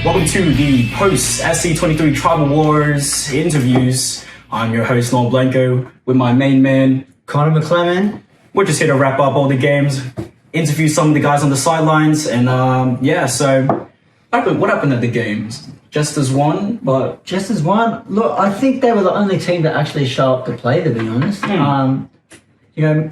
Welcome to the post SC23 Tribal Wars interviews. I'm your host Noel Blanco with my main man Connor McClellan. We're just here to wrap up all the games, interview some of the guys on the sidelines, and so what happened at the games? Just as one. Look, I think they were the only team that actually showed up to play, to be honest.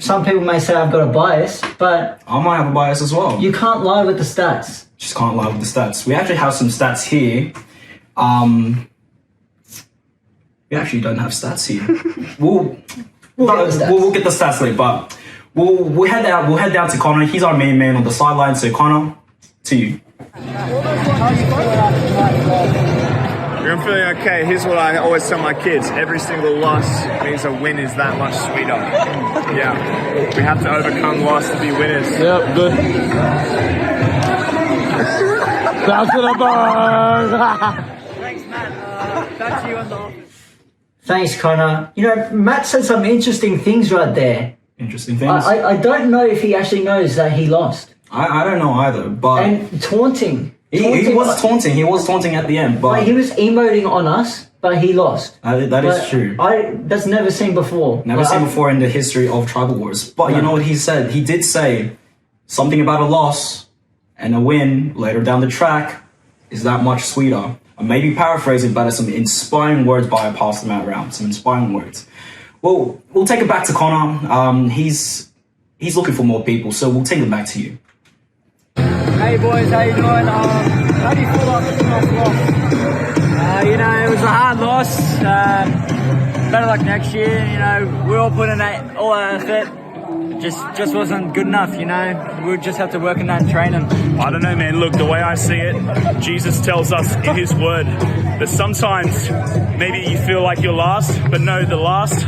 Some people may say I've got a bias, but I might have a bias as well. You can't lie with the stats. Just can't lie with the stats. We actually have some stats here. We actually don't have stats here. We'll get the stats later, but we'll head down to Connor. He's our main man on the sideline. So Connor, to you. I'm feeling okay. Here's what I always tell my kids. Every single loss means a win is that much sweeter. Yeah. We have to overcome loss to be winners. Yep, good. Down to the bar. Thanks, Matt. Back to you on the office. Thanks, Connor. Matt said some interesting things right there. Interesting things? I don't know if he actually knows that he lost. I don't know either, but... And taunting. He was taunting. He was taunting at the end, but... He was emoting on us, but he lost. That is true. That's never seen before. Never seen before in the history of Tribal Wars. But you know what he said? He did say something about a loss and a win later down the track is that much sweeter. I may be paraphrasing, but it's some inspiring words by Pastor Matt Round. Some inspiring words. Well, we'll take it back to Connor. He's looking for more people, so we'll take it back to you. Hey boys, how you doing? How do you feel after the last loss? It was a hard loss. Better luck next year. We all put in all our effort. Just wasn't good enough. We just have to work on that and train them. I don't know, man. Look, the way I see it, Jesus tells us in his word that sometimes maybe you feel like you're last, but no, the last,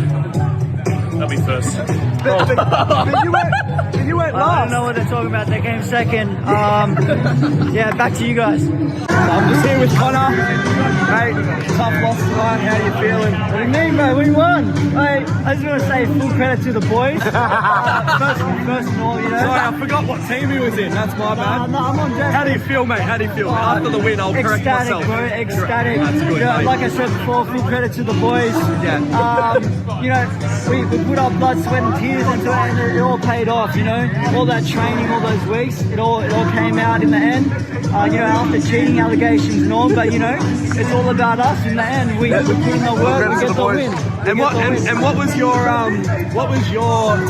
they'll be first. But you went last. I don't know what they're talking about. They came second. Back to you guys. I'm just here with Connor. Mate, tough loss tonight. How you feeling? What do you mean, mate? We won. Mate, I just want to say full credit to the boys. First of all, Sorry, I forgot what team he was in. That's my bad. No, I'm on Jack. How do you feel, mate? How do you feel? After the win, I'll correct myself. Bro, ecstatic. That's good, Like I said before, full credit to the boys. Yeah. We put our blood, sweat, and tears into it, and it all paid off. All that training, all those weeks, it all came out in the end. After cheating allegations and all, but it's all about us in the end. We put in the work, we get the win. And what was your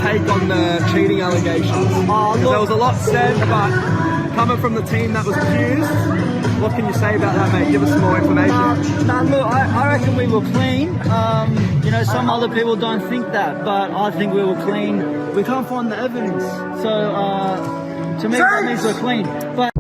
take on the cheating allegations? There was a lot said, but coming from the team that was accused, what can you say about that, mate? Give us some more information. Look, I reckon we were clean. Some other people don't think that, but I think we were clean. We can't find the evidence, so to me that means we're clean. But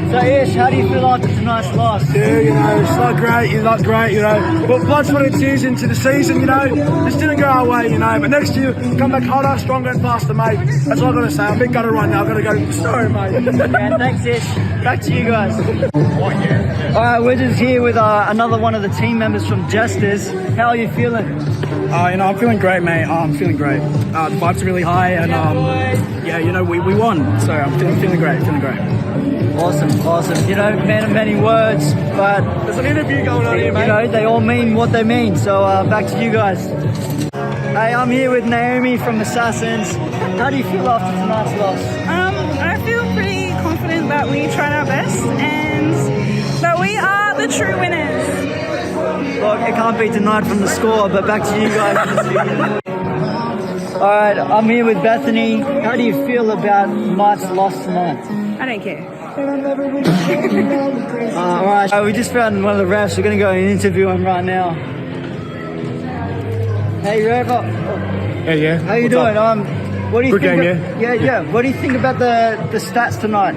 so yes, how do you feel after tonight's loss? Yeah, it's not great, But blood, sweat and tears into the season, This didn't go our way, But next year, come back harder, stronger and faster, mate. That's all I've got to say. I'm a bit gutted right now. I've got to go. Sorry, mate. Yeah, thanks, Ish. Back to you guys. Alright, we're just here with another one of the team members from Justice. How are you feeling? I'm feeling great, mate. I'm feeling great. The vibes are really high, and we won. So I'm feeling great. Awesome. Man of many words, but There's an interview going on here, mate. they all mean what they mean. So back to you guys. Hey, I'm here with Naomi from Assassins. How do you feel after tonight's loss? I feel pretty confident that we tried our best and that we are the true winners. Look, it can't be denied from the score, but back to you guys. Alright, I'm here with Bethany. How do you feel about tonight's loss tonight? I don't care. Alright, we just found one of the refs. We're going to go and interview him right now. Hey, ref. Hey, yeah. How you doing? What do you Good think? game, Yeah. What do you think about the stats tonight?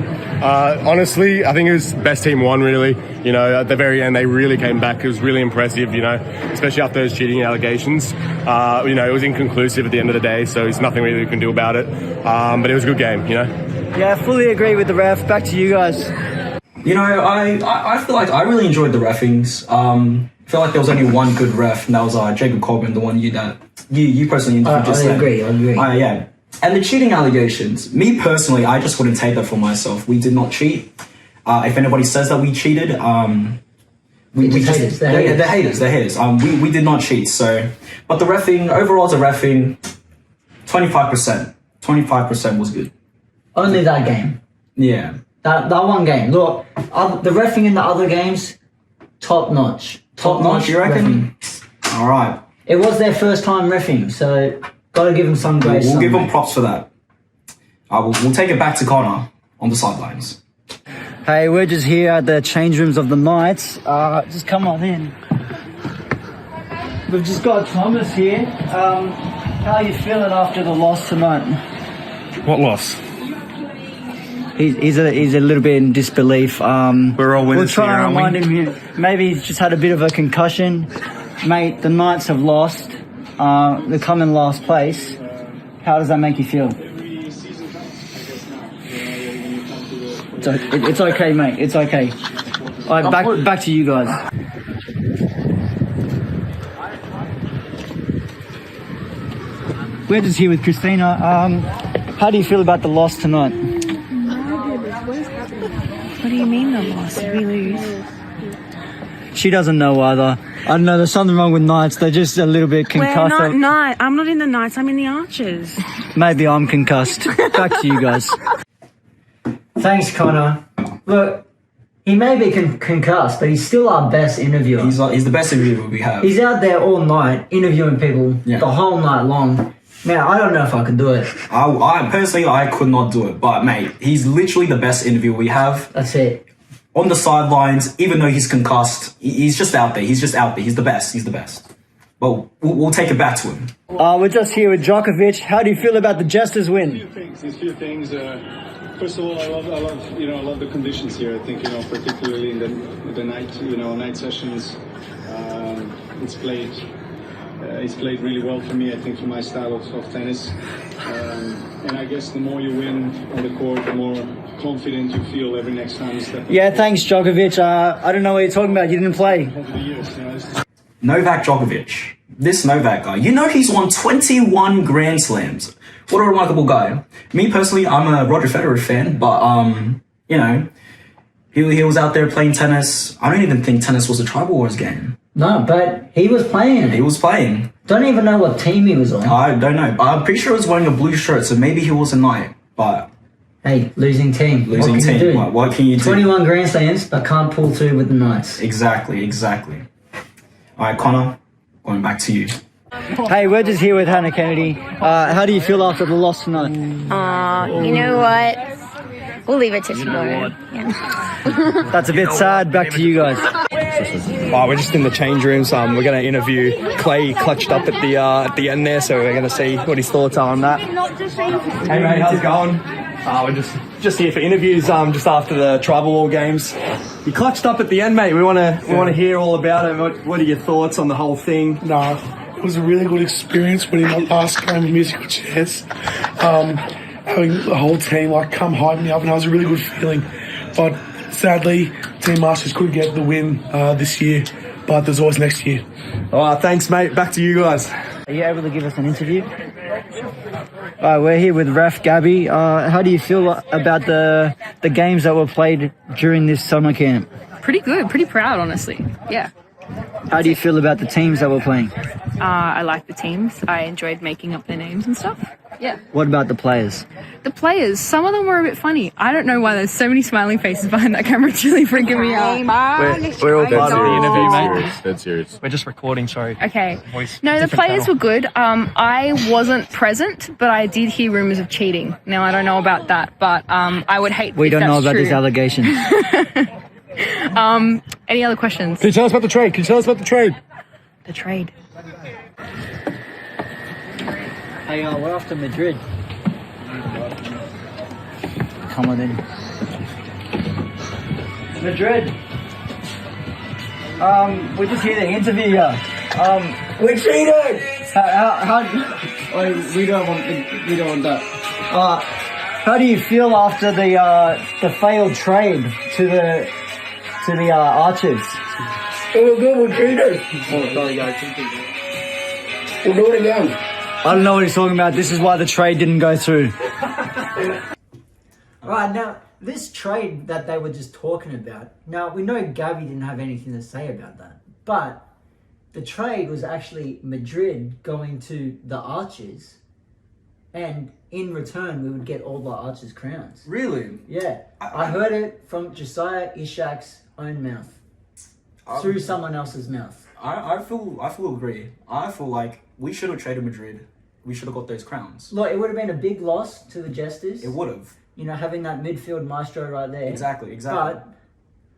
Honestly, I think it was best team won, really. At the very end, they really came back. It was really impressive, especially after those cheating allegations. It was inconclusive at the end of the day, so there's nothing really we can do about it. But it was a good game, Yeah, I fully agree with the ref. Back to you guys. I feel like I really enjoyed the reffings. I feel like there was only one good ref, and that was Jacob Coleman, the one that You personally interviewed just I then. agree. Yeah. And the cheating allegations, me personally, I just wouldn't take that for myself. We did not cheat. If anybody says that we cheated, they're haters. We did not cheat. So, but the reffing, overall, the reffing, 25%. 25% was good. Only that game. Yeah. That one game. Look, the reffing in the other games, top notch. Top notch, you reckon? All right. It was their first time reffing, so gotta give them some grace. We'll give them props for that. We'll take it back to Connor on the sidelines. Hey, we're just here at the change rooms of the Knights. Just come on in. We've just got Thomas here. How are you feeling after the loss tonight? What loss? He's a little bit in disbelief. We're all winners We're trying here, to aren't remind him maybe he's just had a bit of a concussion. Mate, the Knights have lost. They come in last place. How does that make you feel? It's okay, mate. It's okay. All right, back to you guys. We're just here with Christina. How do you feel about the loss tonight? What do you mean the loss? Did we lose? She doesn't know either. I don't know, there's something wrong with Knights. They're just a little bit concussed. We're not Knights. I'm not in the Knights. I'm in the Archers. Maybe I'm concussed. Back to you guys. Thanks, Connor. Look, he may be concussed, but he's still our best interviewer. He's the best interviewer we have. He's out there all night interviewing people the whole night long. Man, I don't know if I could do it. I personally, I could not do it. But mate, he's literally the best interviewer we have. That's it. On the sidelines, even though he's concussed, he's just out there. He's just out there. He's the best. He's the best. But we'll take it back to him. We're just here with Djokovic. How do you feel about the Jesters win? A few things. First of all, I love the conditions here. I think, particularly in the night, night sessions, it's played really well for me. I think for my style of tennis, and I guess the more you win on the court, the more confident you feel every next time you step. Yeah, thanks, Djokovic. I don't know what you're talking about. You didn't play. Over the years, Novak Djokovic. This Novak guy. He's won 21 Grand Slams. What a remarkable guy. Me personally, I'm a Roger Federer fan, but he was out there playing tennis. I don't even think tennis was a Tribal Wars game. No, but he was playing. He was playing. Don't even know what team he was on. I don't know. I'm pretty sure he was wearing a blue shirt, so maybe he was a knight. But hey, losing team. Losing what can team. You do? What can you do? 21 Grand Slams, but can't pull through with the Knights. Exactly. All right, Connor, going back to you. Hey, we're just here with Hannah Kennedy. How do you feel after the loss tonight? You know what? We'll leave it to tomorrow. Yeah. That's a bit sad. Back to you guys. We're just in the change rooms. We're going to interview Clay. Clutched up at the end there, so we're going to see what his thoughts are on that. Hey mate, how's it going? We're just here for interviews. Just after the Tribal War games. You clutched up at the end, mate. We want to hear all about it. What are your thoughts on the whole thing? No, it was a really good experience winning that last game of musical chairs. Having the whole team come hype me up, and that was a really good feeling. But sadly, Team Masters couldn't get the win this year. But there's always next year. All right, thanks, mate. Back to you guys. Are you able to give us an interview? We're here with Ref Gabby. How do you feel about the games that were played during this summer camp? Pretty good. Pretty proud, honestly. Yeah. How do you feel about the teams that were playing? I like the teams. I enjoyed making up their names and stuff. Yeah. What about the players? The players, some of them were a bit funny. I don't know why there's so many smiling faces behind that camera. It's really freaking me out. We're all part of the interview, mate. Dead serious. We're just recording, sorry. Okay. Voice. No, the Different players channel. were good. I wasn't present, but I did hear rumours of cheating. Now, I don't know about that, but I would hate We if don't know that's about true. these allegations. Any other questions? Can you tell us about the trade? The trade. Hey, we're off to Madrid. Come on in. Madrid. We're just here to interview you. We cheated! We don't want that. How do you feel after the failed trade to the Archers? It was good, we cheated. Oh, sorry guys. We'll do it again. I don't know what he's talking about. This is why the trade didn't go through. Right, now, this trade that they were just talking about, now we know Gabby didn't have anything to say about that, but the trade was actually Madrid going to the Archers, and in return we would get all the Archers' crowns. Really? Yeah. I heard it from Josiah Ishak's own mouth. Through someone else's mouth. I feel agree. I feel like we should have traded Madrid. We should have got those crowns. Look, it would have been a big loss to the Jesters. It would have. You know, having that midfield maestro right there. Exactly. But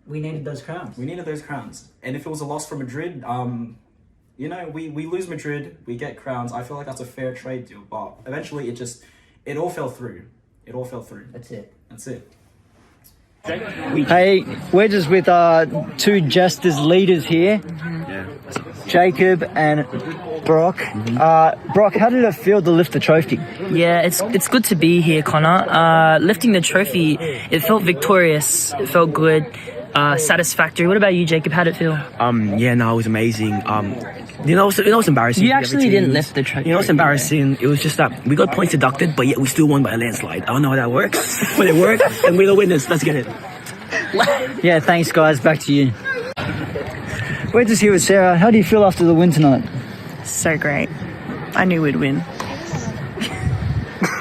we needed those crowns. We needed those crowns. And if it was a loss for Madrid, you know, we lose Madrid, we get crowns. I feel like that's a fair trade deal. But eventually it all fell through. It all fell through. That's it. That's it. Hey, we're just with two Jesters leaders here. Jacob and Brock. Brock, how did it feel to lift the trophy? Yeah, it's good to be here, Connor. Lifting the trophy, it felt victorious. It felt good, satisfactory. What about you, Jacob? How did it feel? Yeah, no, it was amazing. You know what's embarrassing? You actually didn't lift the trophy. You know what's embarrassing? It was just that we got points deducted, but yet we still won by a landslide. I don't know how that works, but it worked, and we're the winners. Let's get it. Yeah, thanks, guys. Back to you. We're just here with Sarah. How do you feel after the win tonight? So great. I knew we'd win.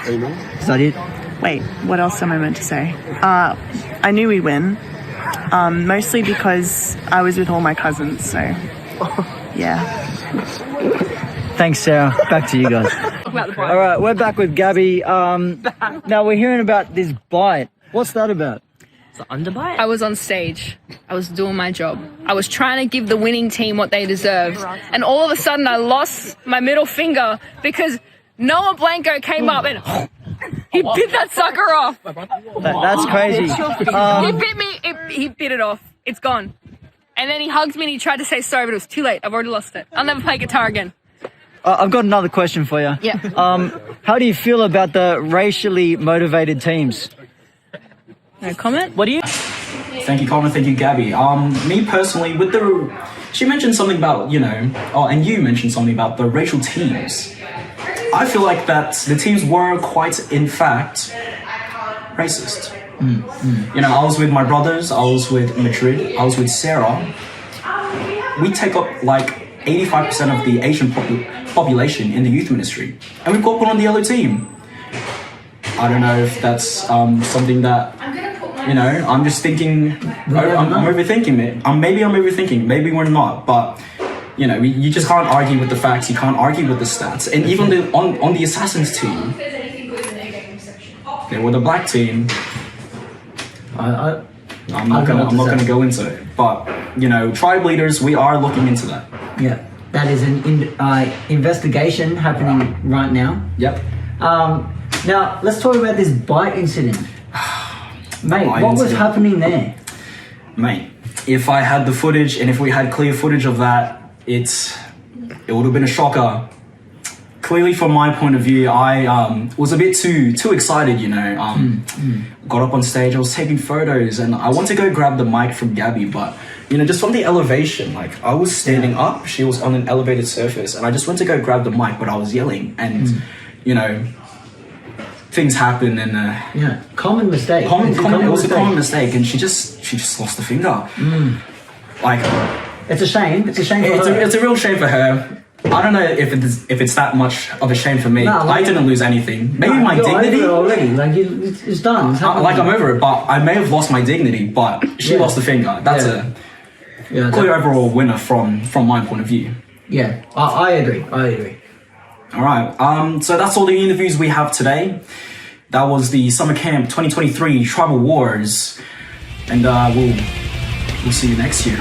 Is that it? Wait, what else am I meant to say? I knew we'd win. Mostly because I was with all my cousins, so yeah. Thanks, Sarah. Back to you guys. All right, we're back with Gabby. Now we're hearing about this bite. What's that about? It's an underbite? I was on stage. I was doing my job. I was trying to give the winning team what they deserved. And all of a sudden I lost my middle finger because Noah Blanco came up and he bit that sucker off. That's crazy. He bit me. He bit it off. It's gone. And then he hugged me and he tried to say sorry, but it was too late. I've already lost it. I'll never play guitar again. I've got another question for you. Yeah. How do you feel about the racially motivated teams? No comment? What do you? Thank you, Connor. Thank you, Gabby. Me personally, she mentioned something about, and you mentioned something about the racial teams. I feel like that the teams were quite, in fact, racist. I was with my brothers, I was with Madrid, I was with Sarah. We take up like 85% of the Asian population in the youth ministry, and we've got put on the yellow team. I don't know if that's something that, I'm just thinking, I'm overthinking it. Maybe I'm overthinking, maybe we're not, but you just can't argue with the facts, you can't argue with the stats. And even on the Assassins team, they were the black team. I'm not gonna go into it, but tribe leaders, we are looking into that. Yeah, that is an investigation happening right now. Yep. Now let's talk about this bite incident, mate. What was happening there, mate? If I had the footage and if we had clear footage of that, it would have been a shocker. Clearly, from my point of view, I was a bit too excited, Got up on stage, I was taking photos, and I wanted to go grab the mic from Gabby, but, just from the elevation, like, I was standing up, she was on an elevated surface, and I just went to go grab the mic, but I was yelling, and, things happen, and... common mistake. It was a common mistake, and she just lost the finger. Like... It's a shame. It's a shame for her. It's a real shame for her. I don't know if it's that much of a shame for me. I didn't lose anything. Maybe my dignity. Already. Like it's done. I'm over it, but I may have lost my dignity. But she lost the finger. That's a clear overall winner from my point of view. Yeah, I agree. All right. So that's all the interviews we have today. That was the Summer Camp 2023 Tribal Wars, and we'll see you next year.